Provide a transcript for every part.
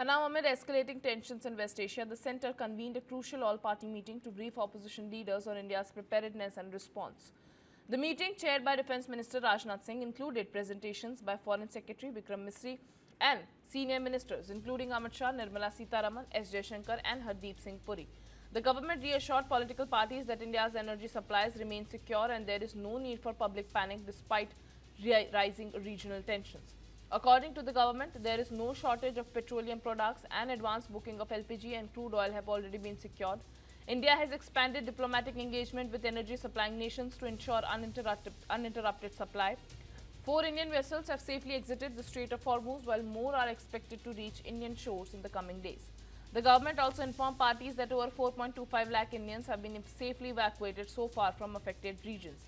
And now, amid escalating tensions in West Asia, the centre convened a crucial all-party meeting to brief opposition leaders on India's preparedness and response. The meeting, chaired by Defence Minister Rajnath Singh, included presentations by Foreign Secretary Vikram Misri and senior ministers, including Amit Shah, Nirmala Sitharaman, S. Jaishankar and Hardeep Singh Puri. The government reassured political parties that India's energy supplies remain secure and there is no need for public panic despite rising regional tensions. According to the government, there is no shortage of petroleum products and advance booking of LPG and crude oil have already been secured. India has expanded diplomatic engagement with energy supplying nations to ensure uninterrupted supply. 4 Indian vessels have safely exited the Strait of Hormuz, while more are expected to reach Indian shores in the coming days. The government also informed parties that over 4.25 lakh Indians have been safely evacuated so far from affected regions.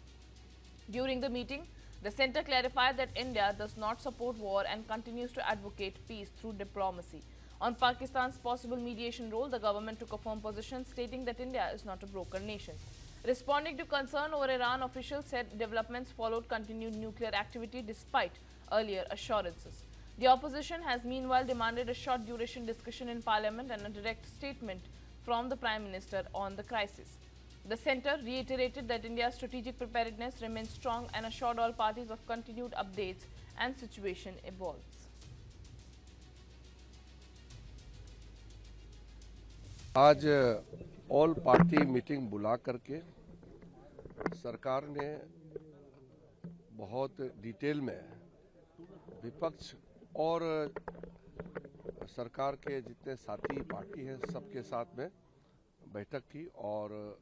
During the meeting, the centre clarified that India does not support war and continues to advocate peace through diplomacy. On Pakistan's possible mediation role, the government took a firm position, stating that India is not a broken nation. Responding to concern over Iran, officials said developments followed continued nuclear activity despite earlier assurances. The opposition has meanwhile demanded a short-duration discussion in Parliament and a direct statement from the Prime Minister on the crisis. The centre reiterated that India's strategic preparedness remains strong and assured all parties of continued updates and situation evolves. आज all party meeting बुला करके सरकार ने बहुत detail में विपक्ष और सरकार के जितने साथी पार्टी हैं सबके साथ में बैठक की और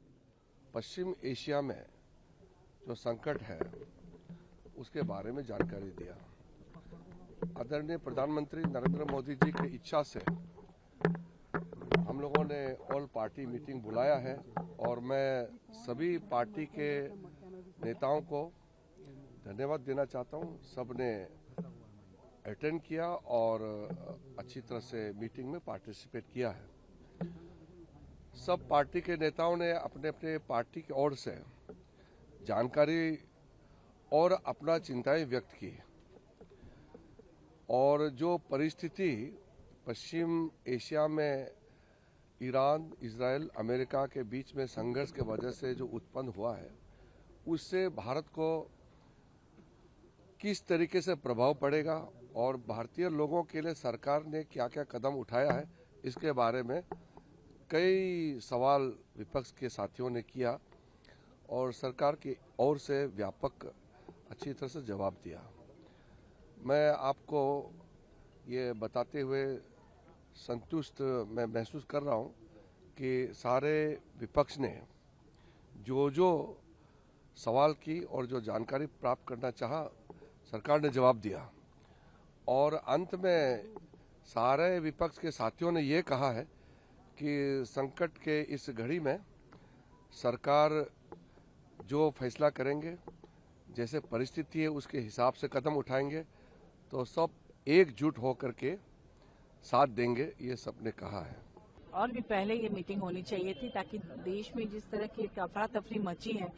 पश्चिम एशिया में जो संकट है उसके बारे में जानकारी दिया। आदरणीय प्रधानमंत्री नरेंद्र मोदी जी की इच्छा से हम लोगों ने ऑल पार्टी मीटिंग बुलाया है और मैं सभी पार्टी के नेताओं को धन्यवाद देना चाहता हूं। सब ने अटेंड किया और अच्छी तरह से मीटिंग में पार्टिसिपेट किया है। सब पार्टी के नेताओं ने अपने अपने पार्टी की ओर से जानकारी और अपना चिंताएं व्यक्त की और जो परिस्थिति पश्चिम एशिया में ईरान, इजराइल, अमेरिका के बीच में संघर्ष के वजह से जो उत्पन्न हुआ है उससे भारत को किस तरीके से प्रभाव पड़ेगा और भारतीय लोगों के लिए सरकार ने क्या क्या कदम उठाया है इसके बारे में कई सवाल विपक्ष के साथियों ने किया और सरकार की ओर से व्यापक अच्छी तरह से जवाब दिया। मैं आपको ये बताते हुए संतुष्ट मैं महसूस कर रहा हूँ कि सारे विपक्ष ने जो सवाल की और जो जानकारी प्राप्त करना चाहा सरकार ने जवाब दिया और अंत में सारे विपक्ष के साथियों ने ये कहा है कि संकट के इस घड़ी में सरकार जो फैसला करेंगे, जैसे परिस्थिति है उसके हिसाब से कदम उठाएंगे तो सब एकजुट होकर के साथ देंगे, ये सबने कहा है। और भी पहले ये मीटिंग होनी चाहिए थी ताकि देश में जिस तरह की अफरा तफरी मची है,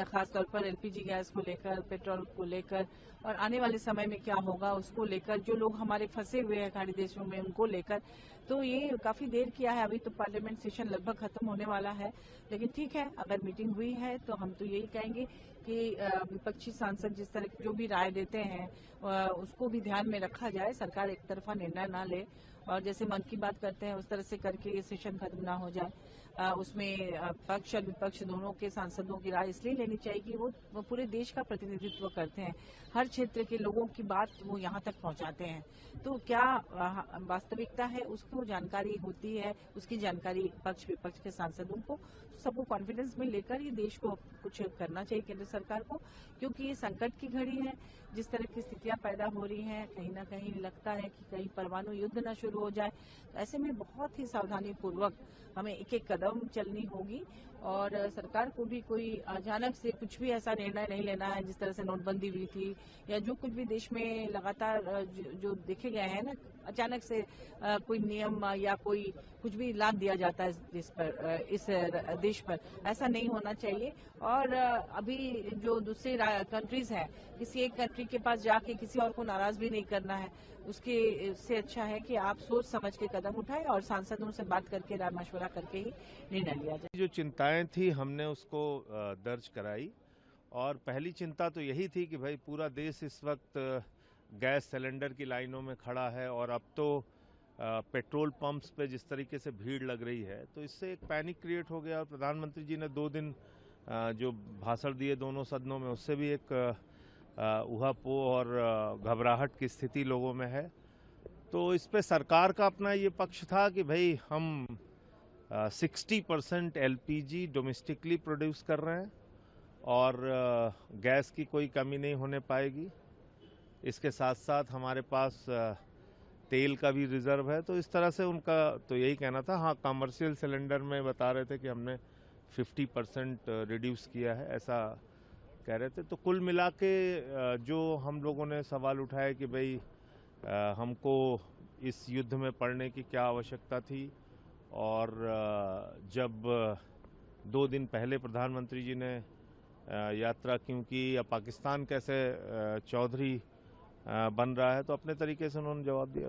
खासतौर पर एलपीजी गैस को लेकर, पेट्रोल को लेकर और आने वाले समय में क्या होगा उसको लेकर, जो लोग हमारे फंसे हुए हैं खाड़ी देशों में उनको लेकर, तो ये काफी देर किया है। अभी तो पार्लियामेंट सेशन लगभग खत्म होने वाला है, लेकिन ठीक है, अगर मीटिंग हुई है तो हम तो यही कहेंगे कि विपक्षी सांसद जिस तरह की जो भी राय देते हैं उसको भी ध्यान में रखा जाए, सरकार एक तरफा निर्णय ना ले और जैसे मन की बात करते हैं उस तरह से करके ये सेशन खत्म ना हो जाए। उसमें पक्ष और विपक्ष दोनों के सांसदों की राय इसलिए लेनी चाहिए कि वो पूरे देश का प्रतिनिधित्व करते हैं, हर क्षेत्र के लोगों की बात वो यहाँ तक पहुँचाते हैं। तो क्या वास्तविकता है उसको जानकारी होती है, उसकी जानकारी पक्ष विपक्ष के सांसदों को सबको कॉन्फिडेंस में लेकर ये देश को कुछ करना चाहिए केंद्र सरकार को, क्योंकि ये संकट की घड़ी है। जिस तरह की स्थितियां पैदा हो रही हैं, कहीं ना कहीं लगता है कि कहीं परमाणु युद्ध न शुरू हो जाए। ऐसे में बहुत ही सावधानी पूर्वक हमें एक एक कदम चलनी होगी और सरकार को भी कोई अचानक से कुछ भी ऐसा निर्णय नहीं लेना है जिस तरह से नोटबंदी हुई थी या जो कुछ भी देश में लगातार जो देखे गए हैं ना, अचानक से कोई नियम या कोई कुछ भी लाद दिया जाता है इस देश पर, ऐसा नहीं होना चाहिए। और अभी जो दूसरी कंट्रीज हैं, किसी एक कंट्री के पास जाके किसी और को नाराज भी नहीं करना है, उसके से अच्छा है कि आप सोच समझ के कदम उठाए और सांसदों से बात करके राय मशवरा करके ही निर्णय लिया जाए। जो चिंताएं थी हमने उसको दर्ज कराई और पहली चिंता तो यही थी कि भाई पूरा देश इस वक्त गैस सिलेंडर की लाइनों में खड़ा है और अब तो पेट्रोल पंप्स पे जिस तरीके से भीड़ लग रही है तो इससे एक पैनिक क्रिएट हो गया और प्रधानमंत्री जी ने 2 दिन जो भाषण दिए दोनों सदनों में उससे भी एक ऊहापोह और घबराहट की स्थिति लोगों में है। तो इस पे सरकार का अपना ये पक्ष था कि भाई हम 60% एलपीजी डोमेस्टिकली प्रोड्यूस कर रहे हैं और गैस की कोई कमी नहीं होने पाएगी। इसके साथ साथ हमारे पास तेल का भी रिजर्व है। तो इस तरह से उनका तो यही कहना था। हाँ, कमर्शियल सिलेंडर में बता रहे थे कि हमने 50% रिड्यूस किया है, ऐसा कह रहे थे। तो कुल मिला के जो हम लोगों ने सवाल उठाया कि भाई हमको इस युद्ध में पड़ने की क्या आवश्यकता थी और जब 2 दिन पहले प्रधानमंत्री जी ने यात्रा क्यों की या पाकिस्तान कैसे चौधरी बन रहा है, तो अपने तरीके से उन्होंने जवाब दिया।